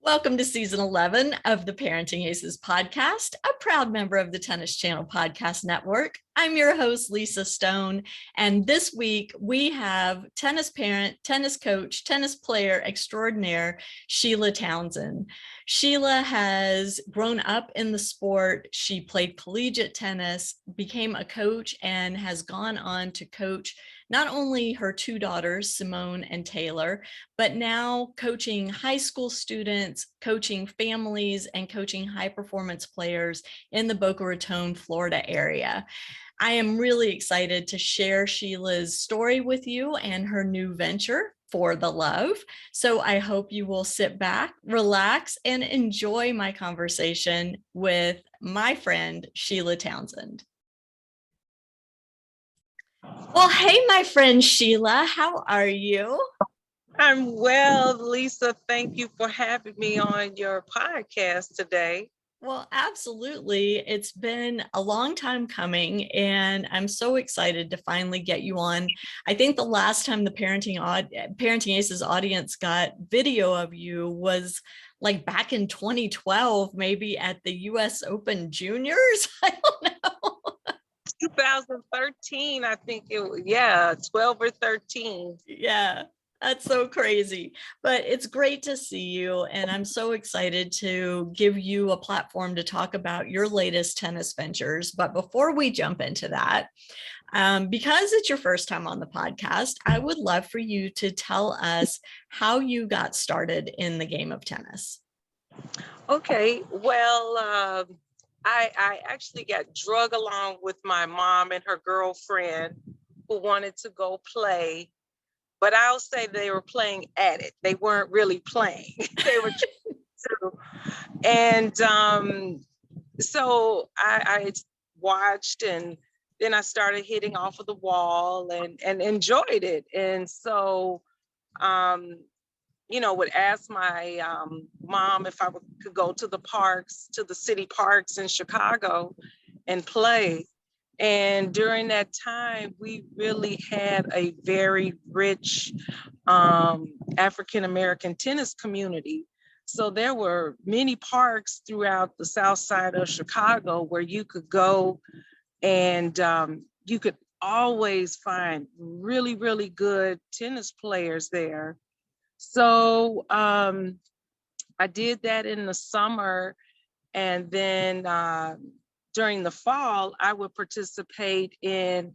Welcome to season 11 of the Parenting Aces Podcast, a proud member of the Tennis Channel Podcast Network. I'm your host, Lisa Stone, and this week we have tennis parent, tennis coach, tennis player extraordinaire, Shelia Townsend. Shelia has grown up in the sport. She played collegiate tennis, became a coach, and has gone on to coach not only her two daughters, Simone and Taylor, but now coaching high school students, coaching families, and coaching high performance players in the Boca Raton, Florida area. I am really excited to share Sheila's story with you and her new venture, For the Love. So I hope you will sit back, relax, and enjoy my conversation with my friend, Shelia Townsend. Well, hey, my friend Shelia, how are you? I'm well, Lisa. Thank you for having me on your podcast today. Well, absolutely. It's been a long time coming, and I'm so excited to finally get you on. I think the last time the Parenting Aces audience got video of you was like back in 2012, maybe at the US Open Juniors. I don't know. 2013, I think it was, yeah, 12 or 13. Yeah. That's so crazy, but it's great to see you. And I'm so excited to give you a platform to talk about your latest tennis ventures. But before we jump into that, because it's your first time on the podcast, I would love for you to tell us how you got started in the game of tennis. Okay, well, I actually got drug along with my mom and her girlfriend who wanted to go play. But I'll say they were playing at it. They weren't really playing. They were to. And so I watched, and then I started hitting off of the wall and enjoyed it. And so, would ask my mom if I could go to the parks, to the city parks in Chicago and play. And during that time, we really had a very rich African-American tennis community. So there were many parks throughout the south side of Chicago where you could go, and you could always find really, really good tennis players there. So I did that in the summer, and then during the fall, I would participate in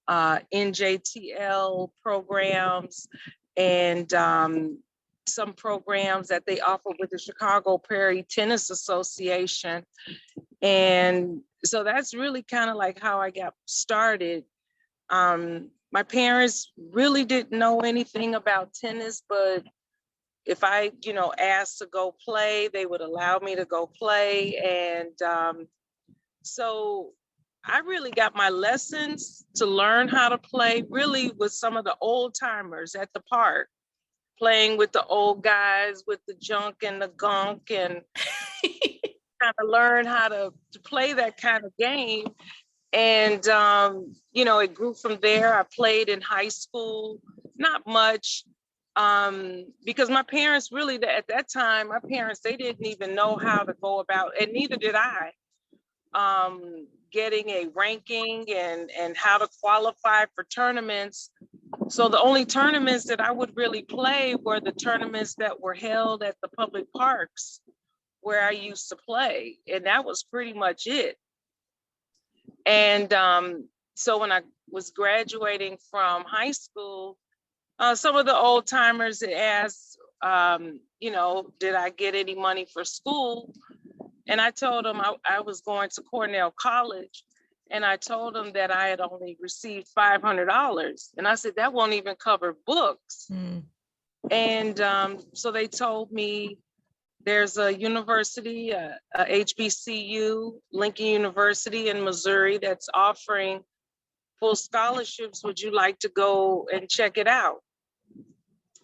NJTL programs and some programs that they offer with the Chicago Prairie Tennis Association. And so that's really kind of like how I got started. My parents really didn't know anything about tennis, but if I, asked to go play, they would allow me to go play. And so I really got my lessons to learn how to play really with some of the old timers at the park, playing with the old guys with the junk and the gunk, and kind of learn how to play that kind of game. And, it grew from there. I played in high school, not much, because my parents really, at that time, they didn't even know how to go about, and neither did I. Getting a ranking and how to qualify for tournaments. So the only tournaments that I would really play were the tournaments that were held at the public parks where I used to play. And that was pretty much it. And so when I was graduating from high school, some of the old timers asked, did I get any money for school? And I told them I was going to Cornell College, and I told them that I had only received $500. And I said, that won't even cover books. Mm. And so they told me there's a university, a HBCU, Lincoln University in Missouri, that's offering full scholarships. Would you like to go and check it out?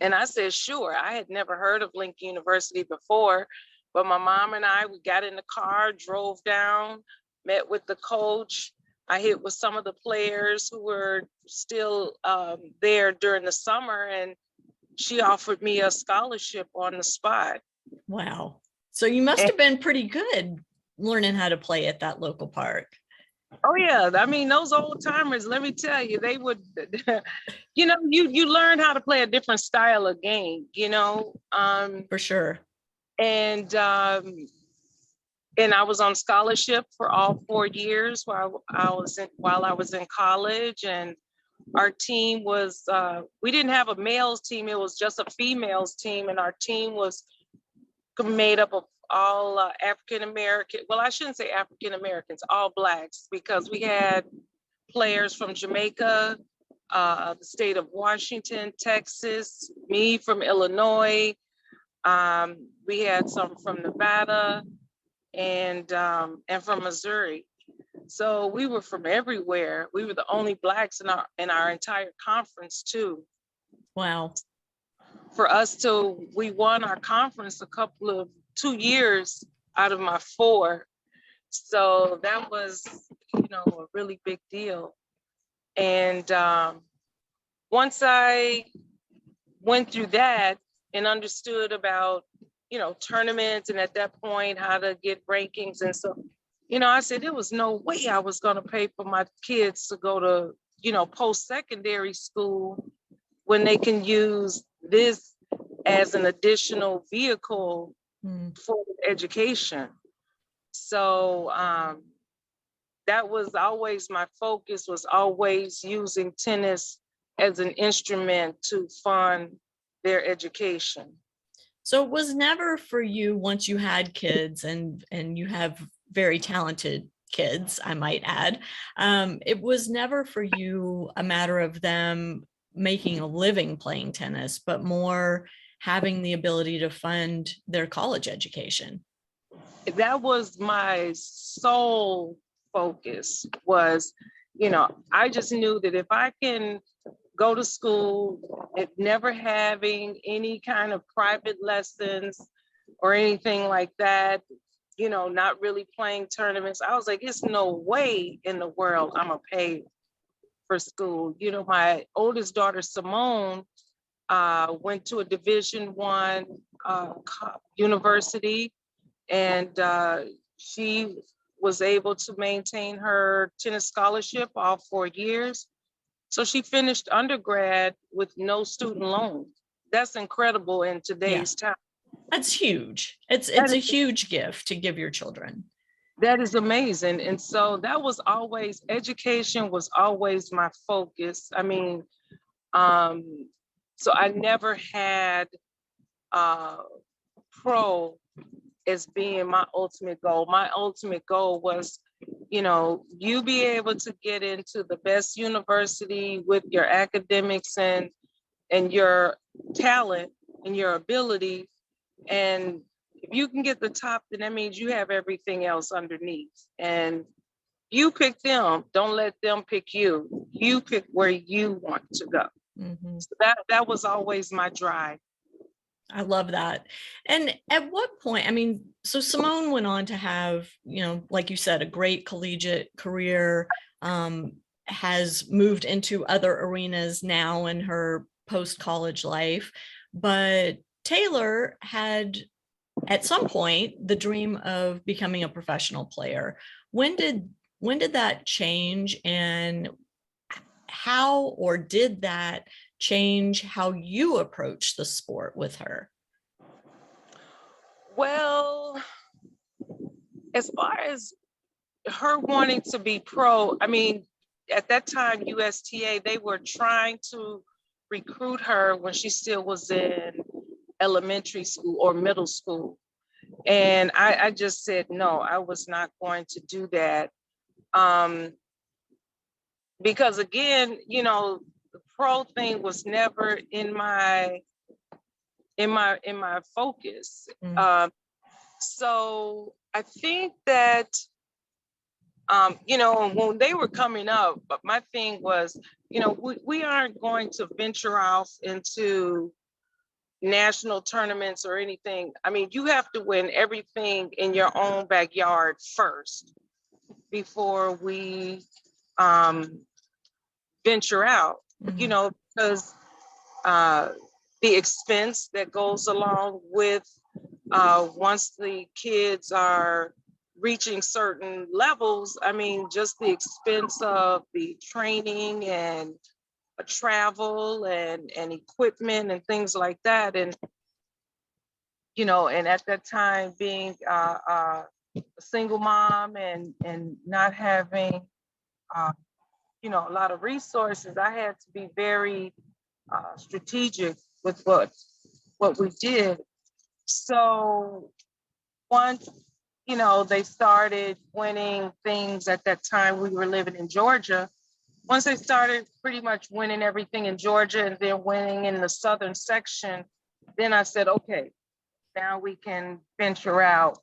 And I said, sure. I had never heard of Lincoln University before. But my mom and we got in the car, drove down, met with the coach. I hit with some of the players who were still there during the summer, and she offered me a scholarship on the spot. Wow. So you must have been pretty good learning how to play at that local park. Oh yeah, I mean, those old timers, let me tell you, they would, you learn how to play a different style of game, For sure. and I was on scholarship for all 4 years while I was in college, and our team was, we didn't have a males team, it was just a females team, and our team was made up of all African American, well, I shouldn't say African Americans, all Blacks, because we had players from Jamaica, the state of Washington, Texas, me from Illinois. We had some from Nevada and from Missouri. So we were from everywhere. We were the only Blacks in our entire conference too. Wow. We won our conference 2 years out of my 4. So that was, a really big deal. And once I went through that and understood about, tournaments, and at that point, how to get rankings. And so, I said, there was no way I was going to pay for my kids to go to, post-secondary school when they can use this as an additional vehicle for education. So that was always my focus, was always using tennis as an instrument to fund their education. So it was never for you, once you had kids, and you have very talented kids, I might add, it was never for you a matter of them making a living playing tennis, but more having the ability to fund their college education. That was my sole focus, was, I just knew that if I can go to school, never having any kind of private lessons or anything like that, not really playing tournaments, I was like, it's no way in the world I'm gonna pay for school. My oldest daughter, Simone, went to a Division I university, and she was able to maintain her tennis scholarship all 4 years. So she finished undergrad with no student loan. That's incredible in today's time. That's huge. It's a huge gift to give your children. That is amazing. And so education was always my focus. I mean, so I never had pro as being my ultimate goal. My ultimate goal was, you be able to get into the best university with your academics and your talent and your ability. And if you can get the top, then that means you have everything else underneath. And you pick them, don't let them pick you. You pick where you want to go. Mm-hmm. So that was always my drive. I love that. And at what point, I mean, so Simone went on to have, like you said, a great collegiate career, has moved into other arenas now in her post-college life. But Taylor had, at some point, the dream of becoming a professional player. When did that change, and how, or did that change how you approach the sport with her? Well, as far as her wanting to be pro, I mean, at that time, USTA, they were trying to recruit her when she still was in elementary school or middle school. And I just said, no, I was not going to do that. Because again, the pro thing was never in my focus. Mm-hmm. So I think that, when they were coming up, but my thing was, we aren't going to venture off into national tournaments or anything. I mean, you have to win everything in your own backyard first before we venture out, mm-hmm. Because the expense that goes along with once the kids are reaching certain levels, I mean, just the expense of the training and travel and equipment and things like that. And, you know, and at that time being a single mom and not having, you know, a lot of resources, I had to be very strategic with what we did. So once, you know, they started winning things at that time, we were living in Georgia. Once they started pretty much winning everything in Georgia and then winning in the southern section, then I said, okay, now we can venture out.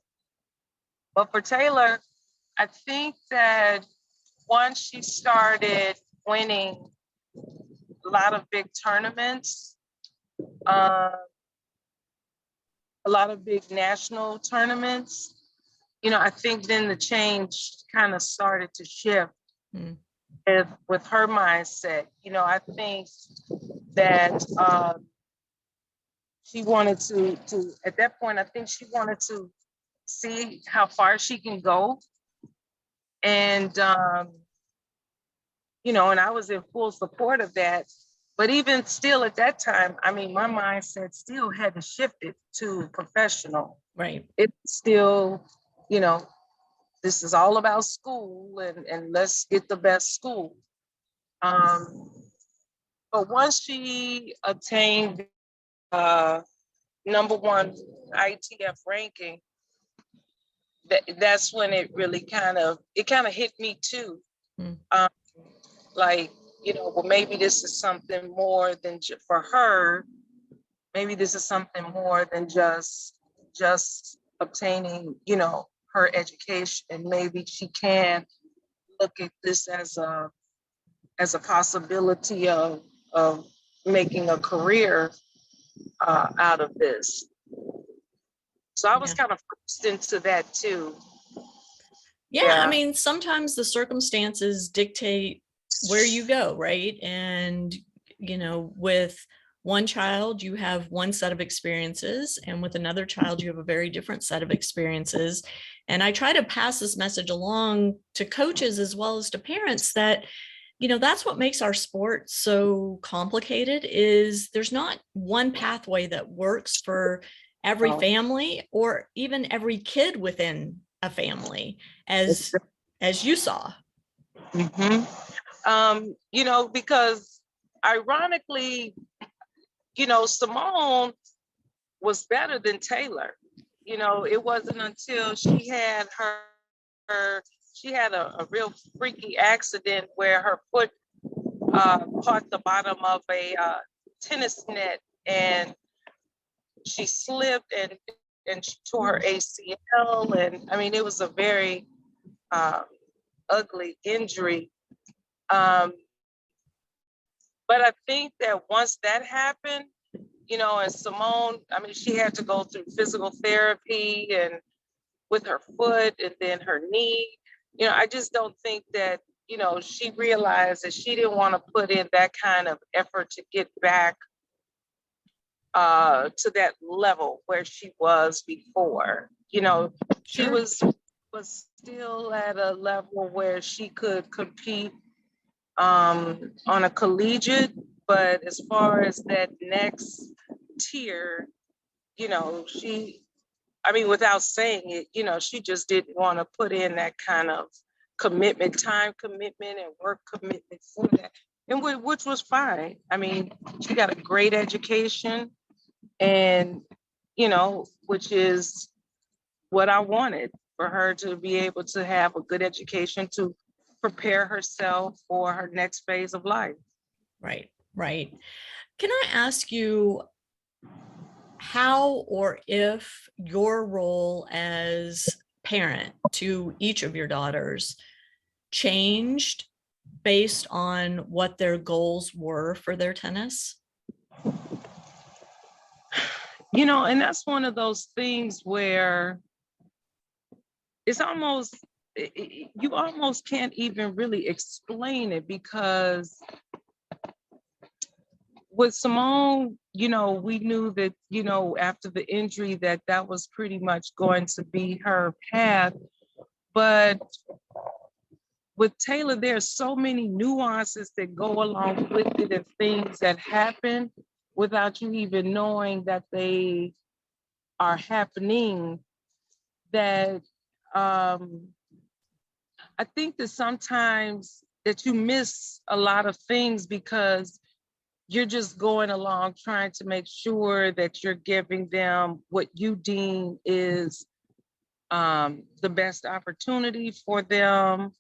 But for Taylor, I think that once she started winning a lot of big tournaments, a lot of big national tournaments, you know, I think then the change kind of started to shift with her mindset. You know, I think that she wanted to at that point, I think she wanted to see how far she can go. And, you know, and I was in full support of that. But even still at that time, I mean, my mindset still hadn't shifted to professional. Right. It's still, you know, this is all about school and let's get the best school. But once she attained #1 ITF ranking, that's when it really kind of hit me too. Like, you know, well, maybe this is something more than for her. Maybe this is something more than just obtaining, you know, her education. And maybe she can look at this as a possibility of making a career out of this. So I was kind of forced into that too. Yeah, I mean, sometimes the circumstances dictate where you go, right? And, you know, with one child, you have one set of experiences, and with another child, you have a very different set of experiences. And I try to pass this message along to coaches as well as to parents that, you know, that's what makes our sport so complicated, is there's not one pathway that works for every family or even every kid within a family, as you saw. You know, because ironically, you know, Simone was better than Taylor. You know, it wasn't until she had she had a real freaky accident where her foot caught the bottom of a tennis net and she slipped and she tore her ACL. And I mean, it was a very ugly injury. But I think that once that happened, you know, and Simone, I mean, she had to go through physical therapy and with her foot and then her knee. You know, I just don't think that, you know, she realized that she didn't want to put in that kind of effort to get back to that level where she was before. You know, she was still at a level where she could compete on a collegiate, but as far as that next tier, you know, I mean, without saying it, you know, she just didn't want to put in that kind of commitment, time commitment and work commitment for that, and which was fine. I mean, she got a great education and, you know, which is what I wanted, for her to be able to have a good education to prepare herself for her next phase of life. Right, right. Can I ask you how or if your role as parent to each of your daughters changed based on what their goals were for their tennis? You know, and that's one of those things where it's almost, you almost can't even really explain it, because with Simone, we knew that, after the injury that was pretty much going to be her path. But with Taylor, there's so many nuances that go along with it and things that happen without you even knowing that they are happening, that I think that sometimes that you miss a lot of things because you're just going along trying to make sure that you're giving them what you deem is the best opportunity for them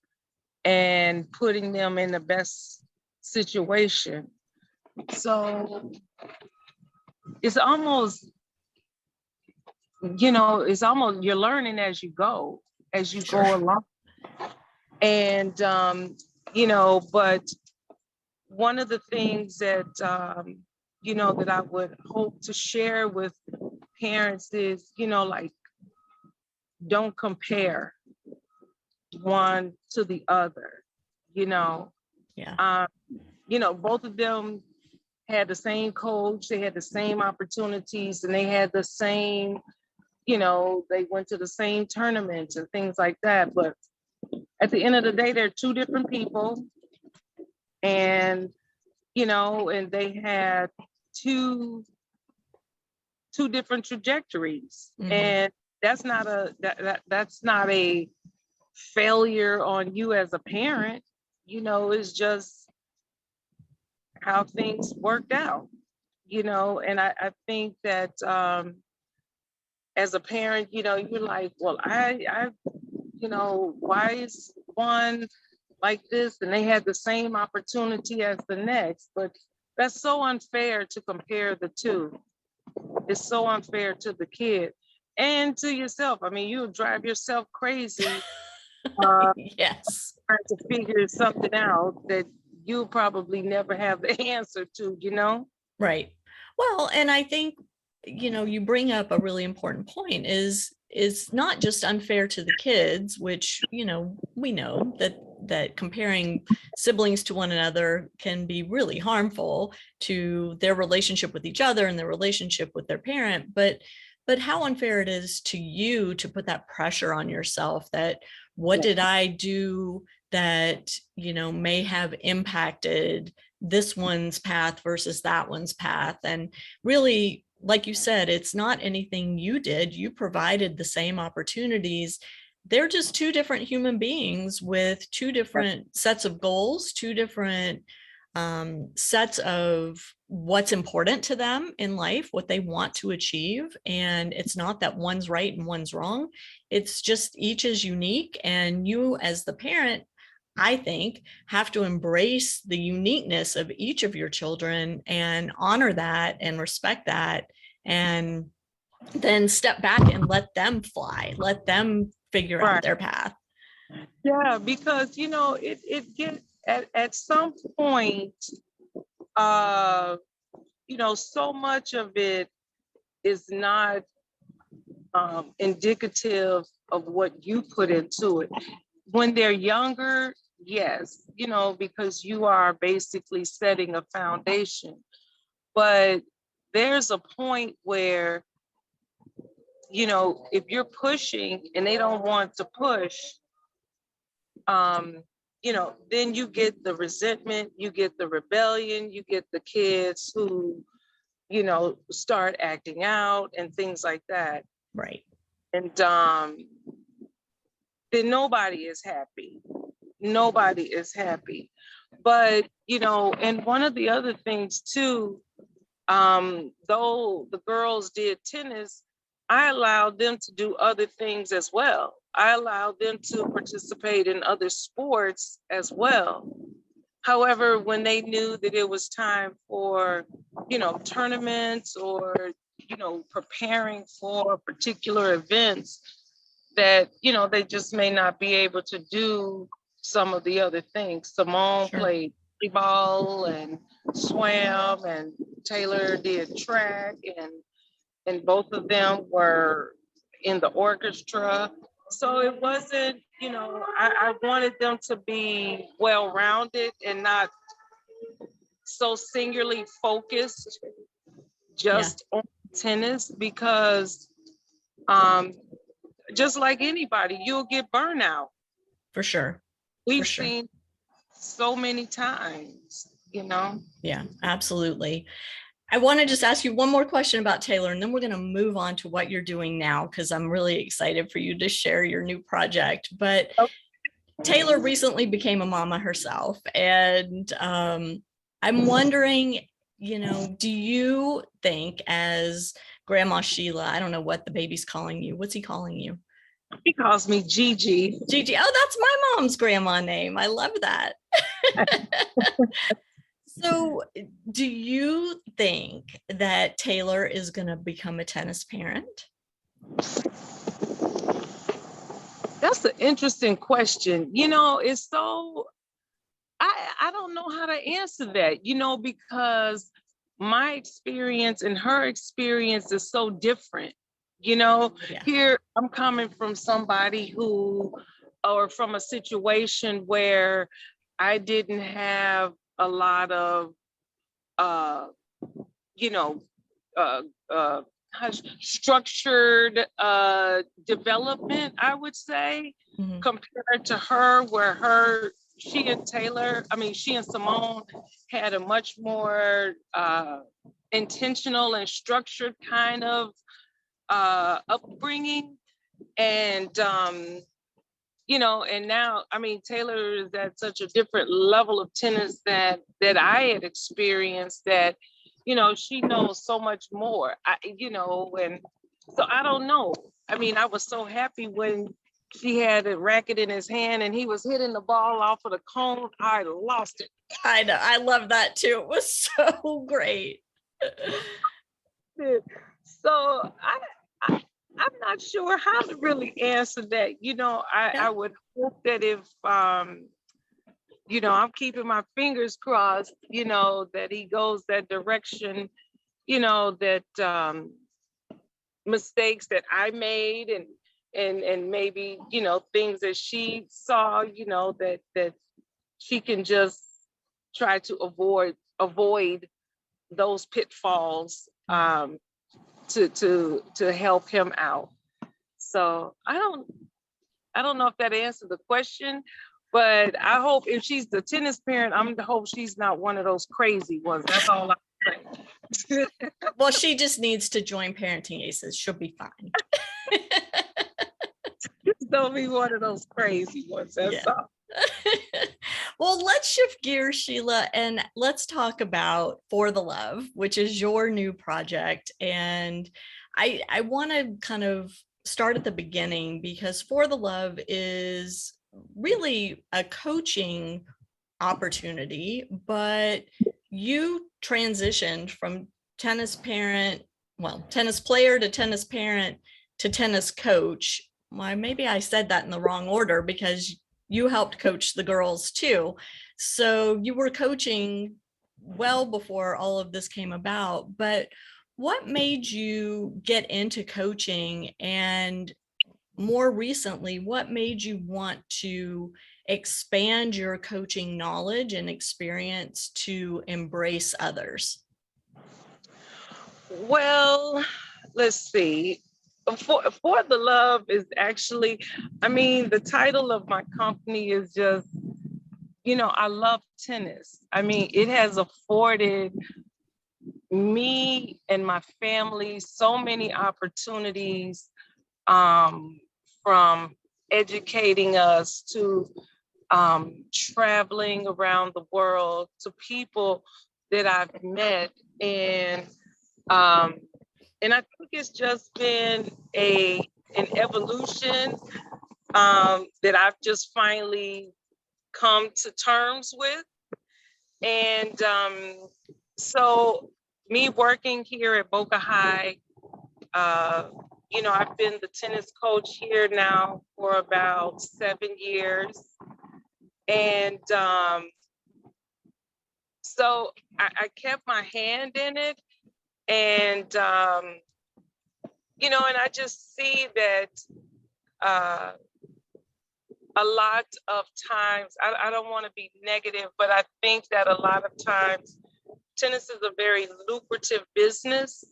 and putting them in the best situation. So it's almost, you're learning as you go Sure. along. And, but one of the things that, that I would hope to share with parents is, like, don't compare one to the other, Yeah. Both of them had the same coach, they had the same opportunities, and they had the same, they went to the same tournaments and things like that. But at the end of the day, they're two different people. And, and they had two different trajectories. Mm-hmm. And that's not a failure on you as a parent. It's just how things worked out, and I think that as a parent, you're like, well, I why is one like this and they had the same opportunity as the next? But that's so unfair to compare the two. It's so unfair to the kid and to yourself. I mean, you'll drive yourself crazy Yes. trying to figure something out that you'll probably never have the answer to. Right. Well, and I think, you bring up a really important point is not just unfair to the kids, which, we know that comparing siblings to one another can be really harmful to their relationship with each other and their relationship with their parent, but how unfair it is to you to put that pressure on yourself that what did I do that, may have impacted this one's path versus that one's path. And really, like you said, it's not anything you did. You provided the same opportunities. They're just two different human beings with two different sets of goals, two different sets of what's important to them in life, what they want to achieve. And it's not that one's right and one's wrong. It's just each is unique. And you, as the parent, I think, have to embrace the uniqueness of each of your children and honor that and respect that. And then step back and let them fly, let them figure out their path. Yeah, because it gets at some point, so much of it is not indicative of what you put into it. When they're younger, yes, because you are basically setting a foundation. But there's a point where, if you're pushing and they don't want to push, then you get the resentment, you get the rebellion, you get the kids who, start acting out and things like that. Right. And then nobody is happy. Nobody is happy. But, and one of the other things too, though the girls did tennis, I allowed them to do other things as well. I allowed them to participate in other sports as well. However, when they knew that it was time for, tournaments or, preparing for particular events that, they just may not be able to do some of the other things. Simone played volleyball and swam, and Taylor did track, and both of them were in the orchestra. So it wasn't, I wanted them to be well-rounded and not so singularly focused just on tennis, because just like anybody, you'll get burnout. For sure. We've seen so many times, Yeah, absolutely. I want to just ask you one more question about Taylor, and then we're going to move on to what you're doing now, because I'm really excited for you to share your new project. But Taylor recently became a mama herself, and I'm wondering, do you think, as Grandma Shelia, I don't know what the baby's calling you. What's he calling you? He calls me Gigi. Gigi. Oh, that's my mom's grandma name. I love that. So do you think that Taylor is going to become a tennis parent? That's an interesting question. It's so, I don't know how to answer that, because my experience and her experience is so different. Here I'm coming from somebody or from a situation where I didn't have a lot of, structured development, I would say, compared to her, where she and Simone had a much more intentional and structured kind of upbringing. And and now, Taylor is at such a different level of tennis that I had experienced, that, she knows so much more, and so I don't know. I was so happy when she had a racket in his hand and he was hitting the ball off of the cone. I lost it. I know. I love that too. It was so great. So I'm not sure how to really answer that. I would hope that if, I'm keeping my fingers crossed, that he goes that direction, that mistakes that I made and maybe, things that she saw, that she can just try to avoid those pitfalls, to help him out. So I don't know if that answered the question, but I hope if she's the tennis parent, I'm to hope she's not one of those crazy ones. That's all I'm saying. Well, she just needs to join Parenting Aces. She'll be fine. Just don't be one of those crazy ones. That's all. Well, let's shift gears, Shelia, and let's talk about For the Love, which is your new project. And I want to kind of start at the beginning, because For the Love is really a coaching opportunity, but you transitioned from tennis player to tennis parent to tennis coach. Well, maybe I said that in the wrong order, because you helped coach the girls too. So you were coaching well before all of this came about. But what made you get into coaching? And more recently, what made you want to expand your coaching knowledge and experience to embrace others? Well, let's see. For the Love is actually, the title of my company is just, I love tennis. It has afforded me and my family so many opportunities, from educating us to traveling around the world, to people that I've met. And I think it's just been an evolution that I've just finally come to terms with. And so me working here at Boca High, I've been the tennis coach here now for about 7 years. And so I kept my hand in it. And, and I just see that a lot of times, I don't want to be negative, but I think that a lot of times tennis is a very lucrative business.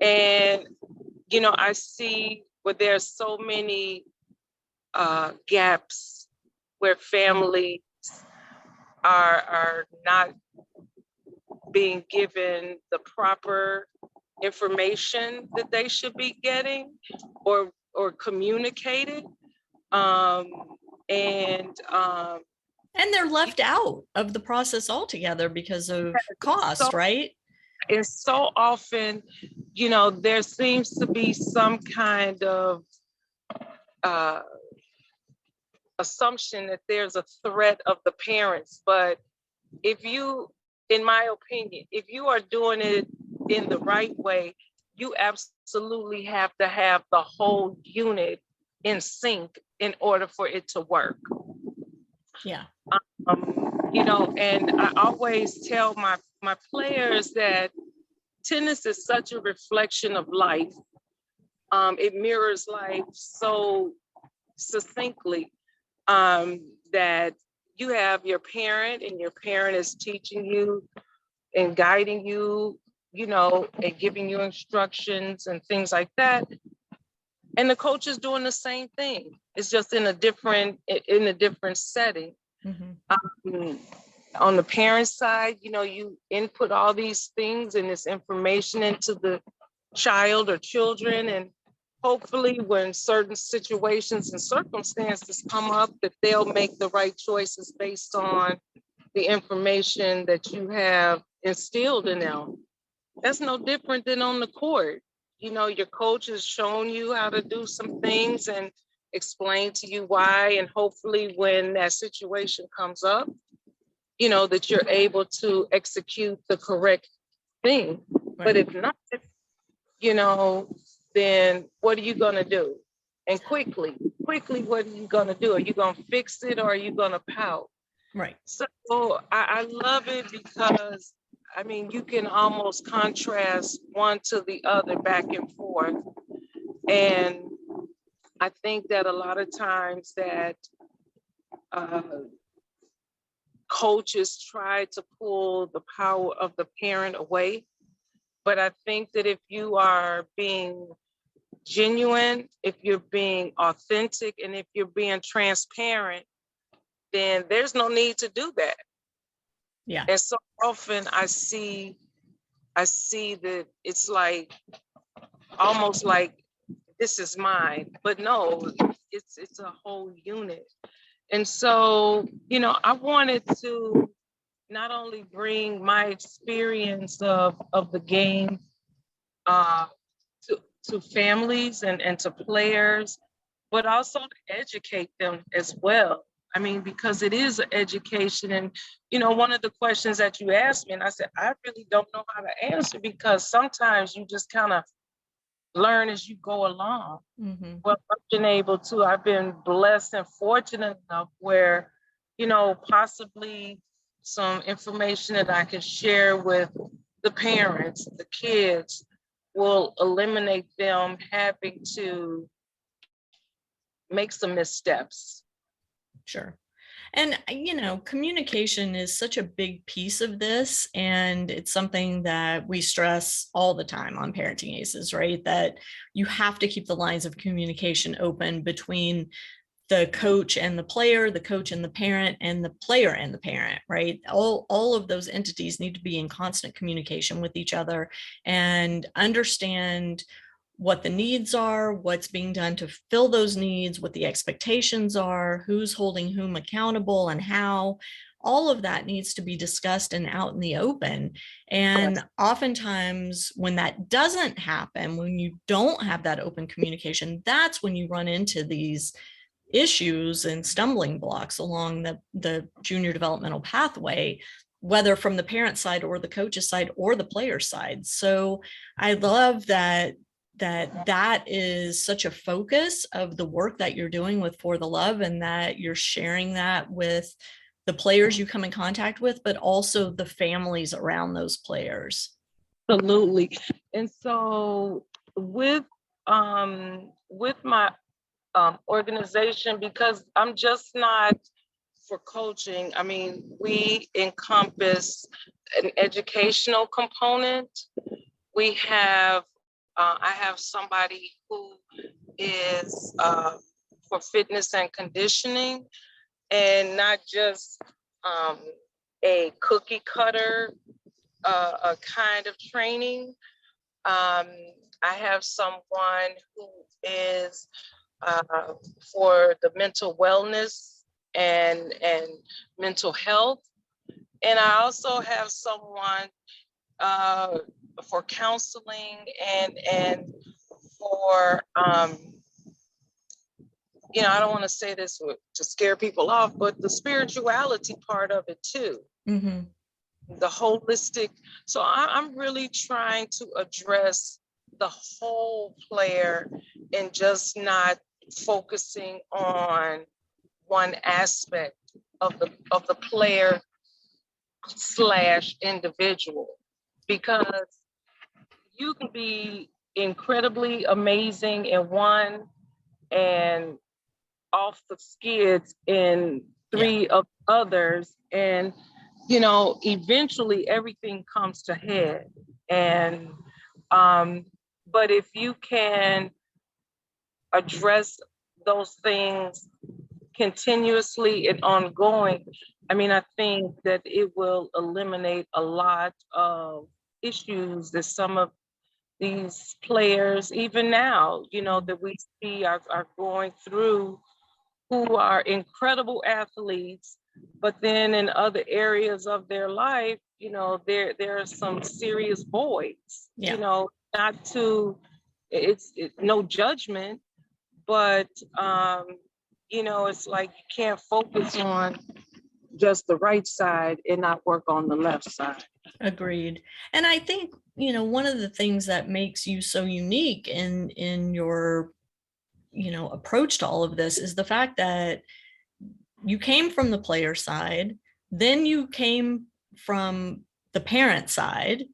And, you know, I see where there's so many gaps where families are not being given the proper information that they should be getting or communicated. And they're left out of the process altogether because of cost, right? And so often, you know, there seems to be some kind of assumption that there's a threat of the parents. But if you, in my opinion, if you are doing it in the right way, you absolutely have to have the whole unit in sync in order for it to work. Yeah. You know, and I always tell my players that tennis is such a reflection of life. It mirrors life so succinctly, that you have your parent, and your parent is teaching you and guiding you, you know, and giving you instructions and things like that. And the coach is doing the same thing. It's just in a different setting. Mm-hmm. On the parent side, you know, you input all these things and this information into the child or children, and hopefully when certain situations and circumstances come up, that they'll make the right choices based on the information that you have instilled in them. That's no different than on the court. You know, your coach has shown you how to do some things and explain to you why, and hopefully when that situation comes up, you know, that you're able to execute the correct thing. Right. But if not, you know, then what are you going to do? And quickly, what are you going to do? Are you going to fix it, or are you going to pout? Right. So I love it because, I mean, you can almost contrast one to the other back and forth. And I think that a lot of times that coaches try to pull the power of the parent away. But I think that if you are being genuine, if you're being authentic, and if you're being transparent, then there's no need to do that. Yeah. And so often I see that it's like, almost like, this is mine, but no, it's a whole unit. And so, you know, I wanted to not only bring my experience of the game to families and to players, but also to educate them as well. I mean, because it is an education. And, you know, one of the questions that you asked me, and I said, I really don't know how to answer, because sometimes you just kind of learn as you go along. Mm-hmm. Well, I've been blessed and fortunate enough where, you know, possibly some information that I can share with the parents, the kids, will eliminate them having to make some missteps. Sure. And, you know, communication is such a big piece of this. And it's something that we stress all the time on Parenting Aces, right? That you have to keep the lines of communication open between the coach and the player, the coach and the parent, and the player and the parent, right? All of those entities need to be in constant communication with each other and understand what the needs are, what's being done to fill those needs, what the expectations are, who's holding whom accountable, and how. All of that needs to be discussed and out in the open. And oftentimes when that doesn't happen, when you don't have that open communication, that's when you run into these issues and stumbling blocks along the junior developmental pathway, whether from the parent side or the coach's side or the player side. So I love that is such a focus of the work that you're doing with For the Love, and that you're sharing that with the players you come in contact with, but also the families around those players. Absolutely. And so with my organization, because I'm just not for coaching. I mean, we encompass an educational component. We have, I have somebody who is for fitness and conditioning, and not just a cookie cutter a kind of training. I have someone who is for the mental wellness and mental health. And I also have someone for counseling and for, I don't want to say this to scare people off, but the spirituality part of it too. Mm-hmm. The holistic. So I'm really trying to address the whole player and just not focusing on one aspect of the player / individual, because you can be incredibly amazing in one and off the skids in three of others, and eventually everything comes to head. And but if you can address those things continuously and ongoing, I think that it will eliminate a lot of issues that some of these players, even now, that we see are going through, who are incredible athletes, but then in other areas of their life, there are some serious voids. Not to, it's no judgment, but it's like you can't focus on just the right side and not work on the left side. Agreed. And I think, one of the things that makes you so unique in your, approach to all of this is the fact that you came from the player side, then you came from the parent side,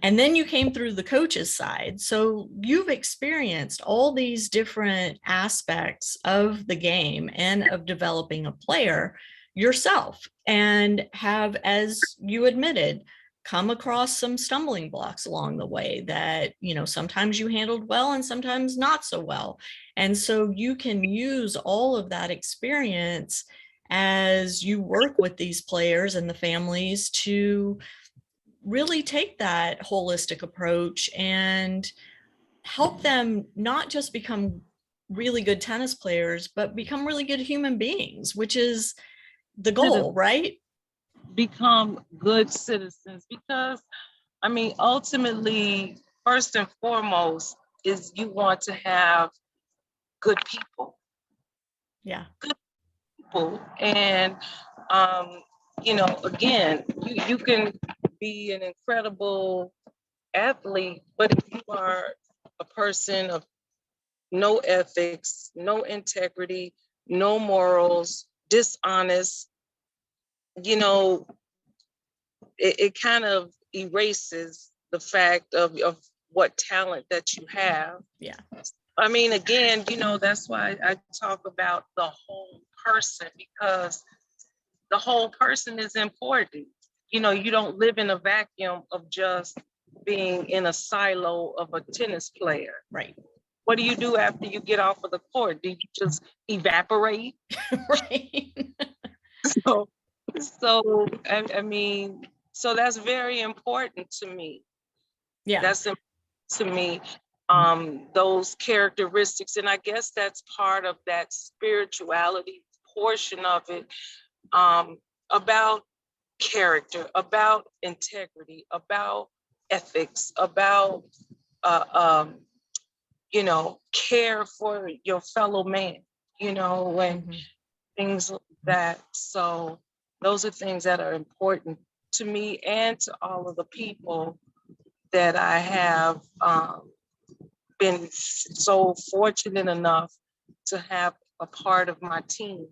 and then you came through the coach's side. So you've experienced all these different aspects of the game and of developing a player yourself, and have, as you admitted, come across some stumbling blocks along the way that, sometimes you handled well and sometimes not so well. And so you can use all of that experience as you work with these players and the families to really take that holistic approach and help them not just become really good tennis players, but become really good human beings, which is the goal, right? Become good citizens, because ultimately, first and foremost, is you want to have good people. Yeah. Good people. And again, you can be an incredible athlete, but if you are a person of no ethics, no integrity, no morals, dishonest, it kind of erases the fact of what talent that you have. Yeah. Again, that's why I talk about the whole person, because the whole person is important. You don't live in a vacuum of just being in a silo of a tennis player. Right. What do you do after you get off of the court? Do you just evaporate? Right. So that's very important to me. Yeah. That's important to me, those characteristics. And I guess that's part of that spirituality portion of it, about character, about integrity, about ethics, about, care for your fellow man, and things like that. So those are things that are important to me and to all of the people that I have been so fortunate enough to have a part of my team.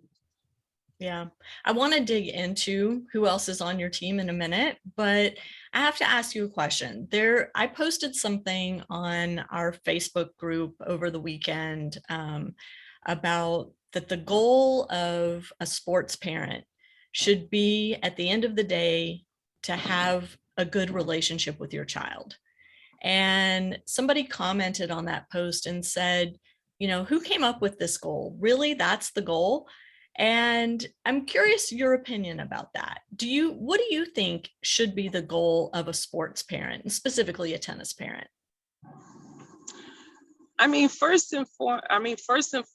Yeah, I want to dig into who else is on your team in a minute, but I have to ask you a question. I posted something on our Facebook group over the weekend about that the goal of a sports parent should be, at the end of the day, to have a good relationship with your child. And somebody commented on that post and said, who came up with this goal? Really, that's the goal? And I'm curious your opinion about that. What do you think should be the goal of a sports parent, and specifically a tennis parent? First and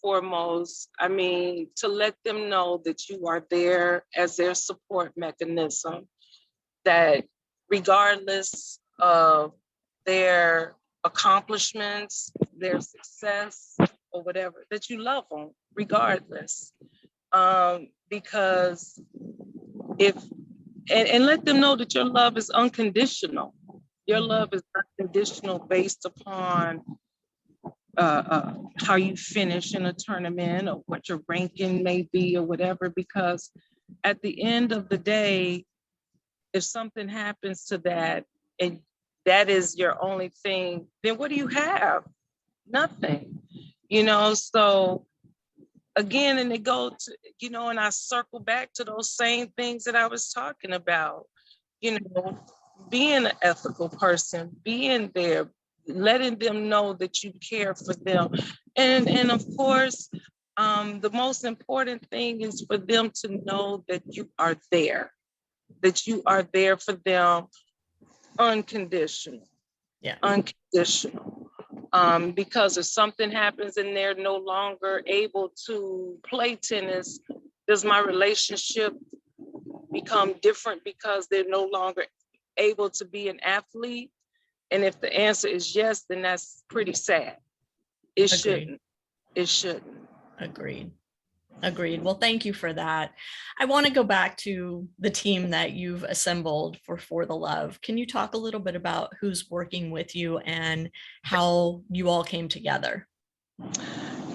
foremost, to let them know that you are there as their support mechanism, that regardless of their accomplishments, their success, or whatever, that you love them regardless. Because and let them know that your love is unconditional. Your love is unconditional based upon how you finish in a tournament or what your ranking may be or whatever, because at the end of the day, if something happens to that and that is your only thing, then what do you have? Nothing, so again, and it go to, and I circle back to those same things that I was talking about, being an ethical person, being there, letting them know that you care for them. And of course, the most important thing is for them to know that you are there for them unconditional. Yeah. Unconditional. Because if something happens and they're no longer able to play tennis, does my relationship become different because they're no longer able to be an athlete? And if the answer is yes, then that's pretty sad. It shouldn't. Agreed. Well, thank you for that. I want to go back to the team that you've assembled for the Love. Can you talk a little bit about who's working with you and how you all came together?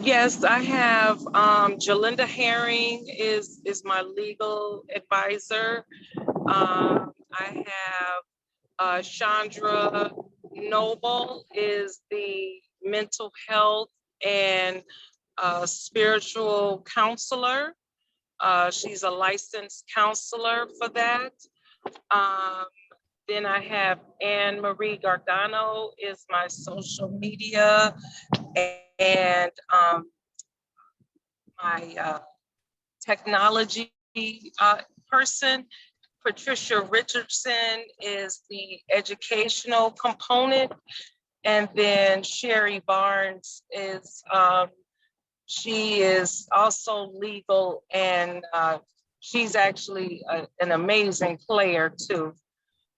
Yes, I have Jalinda Herring is my legal advisor. I have Chandra Noble is the mental health and spiritual counselor. She's a licensed counselor for that. Then I have Anne Marie Gargano is my social media and my technology person. Patricia Richardson is the educational component. And then Sherry Barnes is, she is also legal, and she's actually an amazing player too.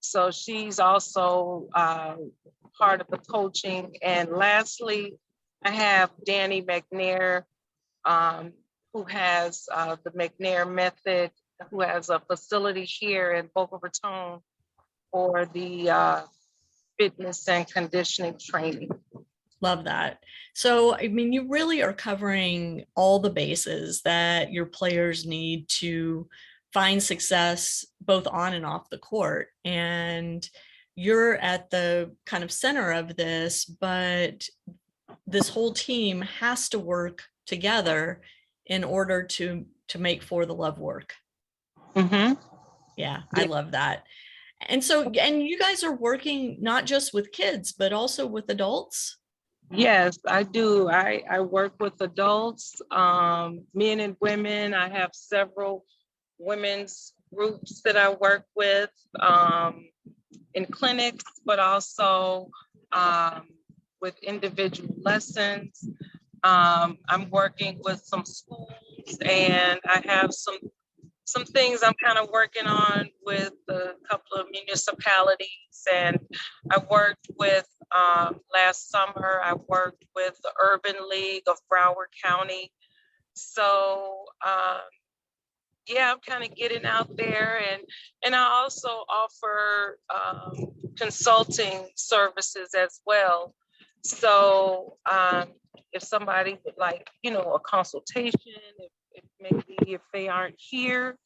So she's also part of the coaching. And lastly, I have Danny McNair, who has the McNair method, who has a facility here in Boca Raton for the fitness and conditioning training. Love that. So, you really are covering all the bases that your players need to find success both on and off the court. And you're at the kind of center of this, but this whole team has to work together in order to make For the Love work. Mm-hmm. Yeah, I love that. And so, and you guys are working not just with kids, but also with adults? Yes, I do. I work with adults, men and women. I have several women's groups that I work with in clinics, but also with individual lessons. I'm working with some schools, and I have some things I'm kind of working on with a couple of municipalities. And I worked with, last summer, I worked with the Urban League of Broward County. So yeah, I'm kind of getting out there, and I also offer consulting services as well. So if somebody would like, a consultation, if maybe if they aren't here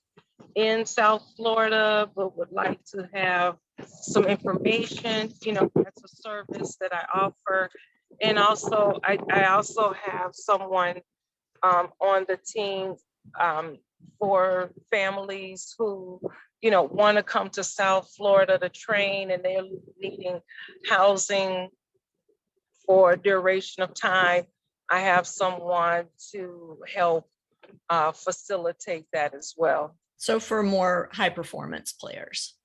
in South Florida, but would like to have some information, that's a service that I offer. And also, I also have someone on the team for families who want to come to South Florida to train, and they're needing housing for a duration of time, I have someone to help facilitate that as well. So for more high performance players.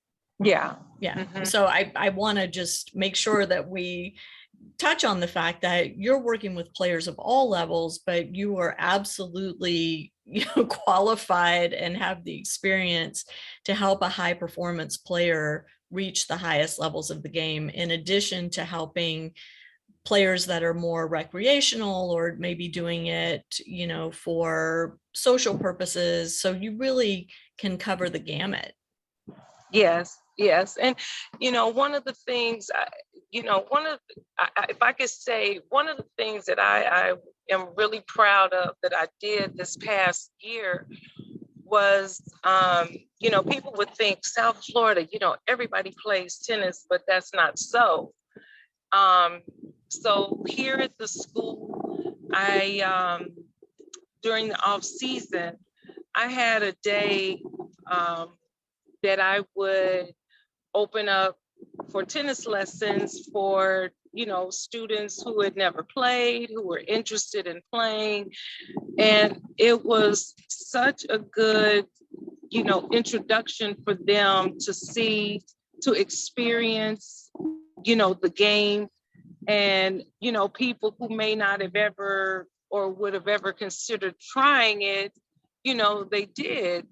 Yeah. Yeah. So I want to just make sure that we touch on the fact that you're working with players of all levels, but you are absolutely, qualified and have the experience to help a high performance player reach the highest levels of the game, in addition to helping players that are more recreational or maybe doing it, for social purposes. So you really can cover the gamut. Yes. And, one of the things, if I could say, one of the things that I am really proud of that I did this past year was, people would think South Florida, everybody plays tennis, but that's not so. So here at the school, during the off season, I had a day that I would open up for tennis lessons for, students who had never played, who were interested in playing. And it was such a good, introduction for them to experience, the game. And, people who may not have ever or would have ever considered trying it, they did.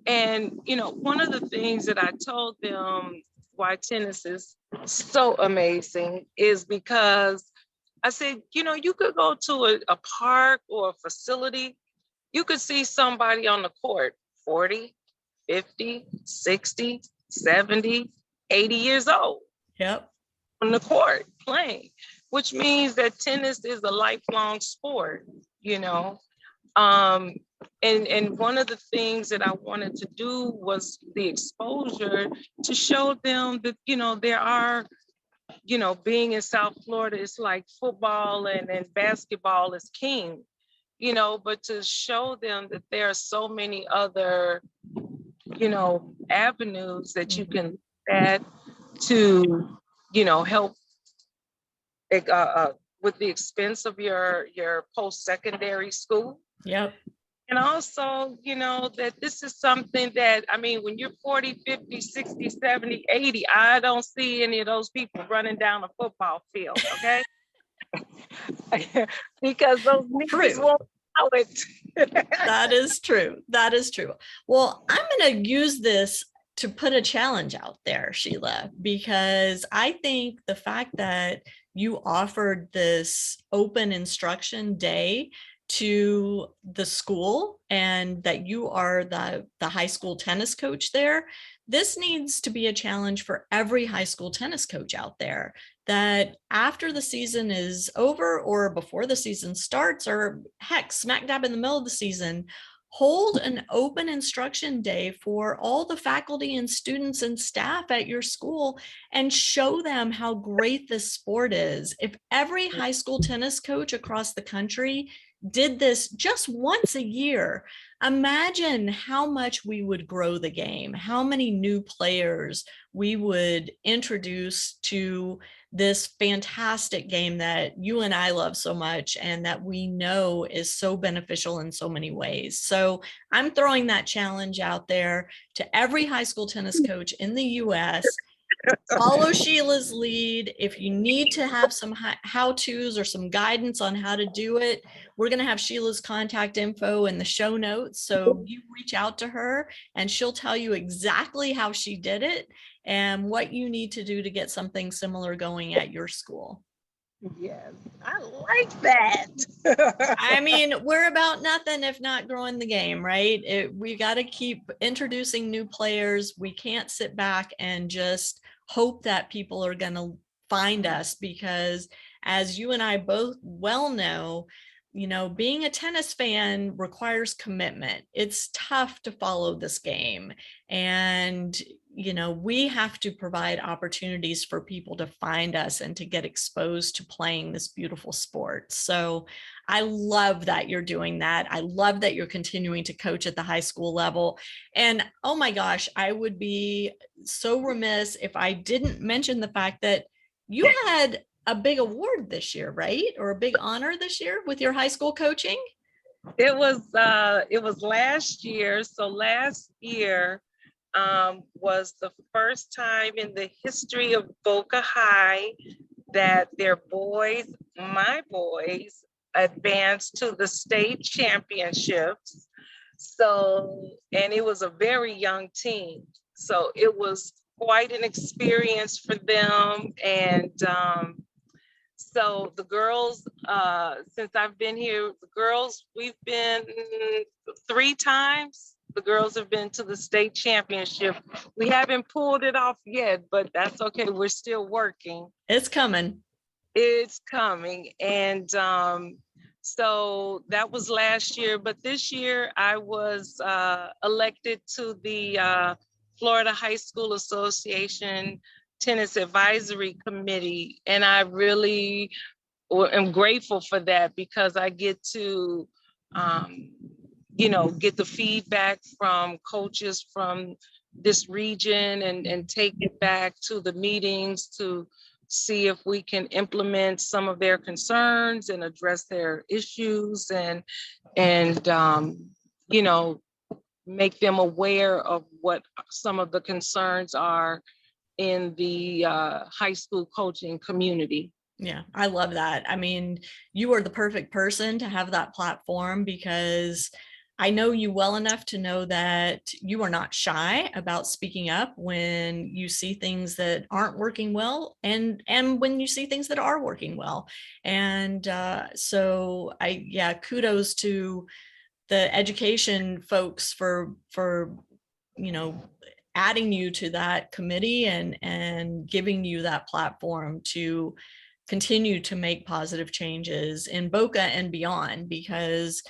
And, one of the things that I told them why tennis is so amazing is because I said, you could go to a park or a facility, you could see somebody on the court, 40, 50, 60, 70, 80 years old. Yep. On the court playing, which means that tennis is a lifelong sport, and one of the things that I wanted to do was the exposure to show them that, there are, being in South Florida is like football and basketball is king, but to show them that there are so many other, avenues that you can add to, help with the expense of your post-secondary school. Yep. And also, that this is something that, when you're 40, 50, 60, 70, 80, I don't see any of those people running down a football field, okay? Because those knees won't allow it. That is true. That is true. Well, I'm going to use this to put a challenge out there, Shelia, because I think the fact that you offered this open instruction day to the school and that you are the high school tennis coach there, this needs to be a challenge for every high school tennis coach out there, that after the season is over or before the season starts, or heck, smack dab in the middle of the season, hold an open instruction day for all the faculty and students and staff at your school and show them how great this sport is. If every high school tennis coach across the country did this just once a year, imagine how much we would grow the game, how many new players we would introduce to this fantastic game that you and I love so much and that we know is so beneficial in so many ways. So I'm throwing that challenge out there to every high school tennis coach in the US. Follow Sheila's lead. If you need to have some how-tos or some guidance on how to do it, we're going to have Sheila's contact info in the show notes. So you reach out to her and she'll tell you exactly how she did it and what you need to do to get something similar going at your school. Yes, I like that. We're about nothing if not growing the game, right? We got to keep introducing new players. We can't sit back and just hope that people are going to find us, because as you and I both well know, being a tennis fan requires commitment. It's tough to follow this game. And, we have to provide opportunities for people to find us and to get exposed to playing this beautiful sport. So I love that you're doing that. I love that you're continuing to coach at the high school level. And oh my gosh, I would be so remiss if I didn't mention the fact that you had a big award this year, right? Or a big honor this year with your high school coaching? It was last year. So last year was the first time in the history of Boca High that their boys, my boys, advanced to the state championships. So, and it was a very young team. So it was quite an experience for them. And so the girls, since I've been here, the girls, we've been 3 times. The girls have been to the state championship. We haven't pulled it off yet, but that's okay. We're still working. It's coming. It's coming. And so that was last year. But this year I was elected to the Florida High School Association Tennis Advisory Committee. And I really am grateful for that because I get to, get the feedback from coaches from this region and take it back to the meetings to see if we can implement some of their concerns and address their issues and make them aware of what some of the concerns are in the high school coaching community. Yeah, I love that. I mean, you are the perfect person to have that platform because I know you well enough to know that you are not shy about speaking up when you see things that aren't working well and when you see things that are working well. And so kudos to the education folks for adding you to that committee and giving you that platform to continue to make positive changes in Boca and beyond, because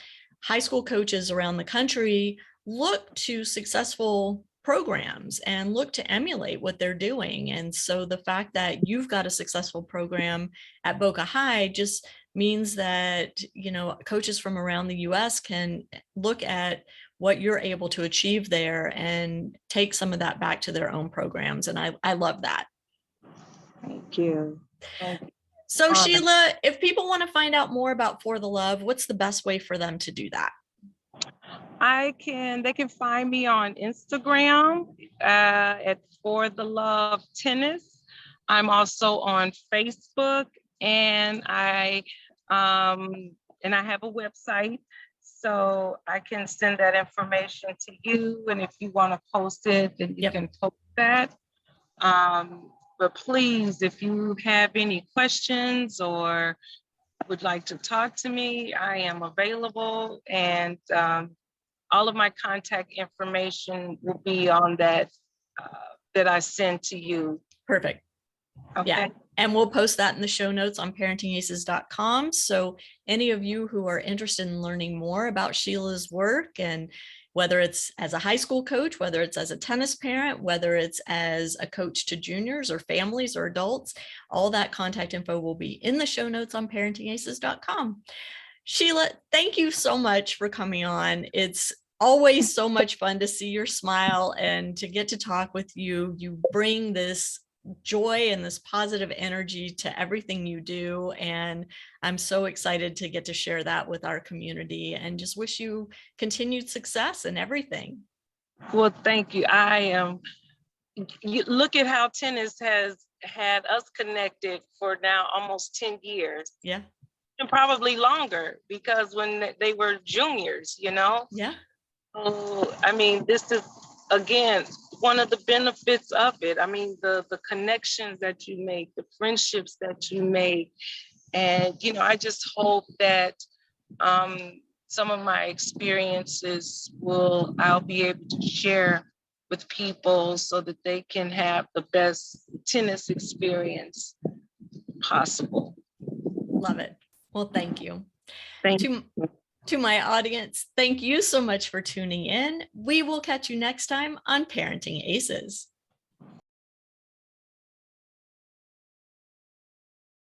high school coaches around the country look to successful programs and look to emulate what they're doing. And so the fact that you've got a successful program at Boca High just means that, coaches from around the US can look at what you're able to achieve there and take some of that back to their own programs. And I love that. Thank you. So Shelia, if people want to find out more about For the Love, what's the best way for them to do that? They can find me on Instagram at For the Love Tennis. I'm also on Facebook and I have a website, so I can send that information to you. And if you want to post it, then you can post that. But please, if you have any questions or would like to talk to me, I am available. And all of my contact information will be on that I send to you. Perfect. Okay. Yeah. And we'll post that in the show notes on ParentingAces.com. So any of you who are interested in learning more about Shelia's work, and whether it's as a high school coach, whether it's as a tennis parent, whether it's as a coach to juniors or families or adults, all that contact info will be in the show notes on ParentingAces.com. Shelia, thank you so much for coming on. It's always so much fun to see your smile and to get to talk with you. You bring this joy and this positive energy to everything you do. And I'm so excited to get to share that with our community and just wish you continued success in everything. Well, thank you. You look at how tennis has had us connected for now almost 10 years. Yeah. And probably longer, because when they were juniors, Yeah. So, this is, again, one of the benefits of it. The connections that you make, the friendships that you make. And, I just hope that some of my experiences I'll be able to share with people so that they can have the best tennis experience possible. Love it. Well, thank you. Thank you. To my audience, thank you so much for tuning in. We will catch you next time on Parenting Aces.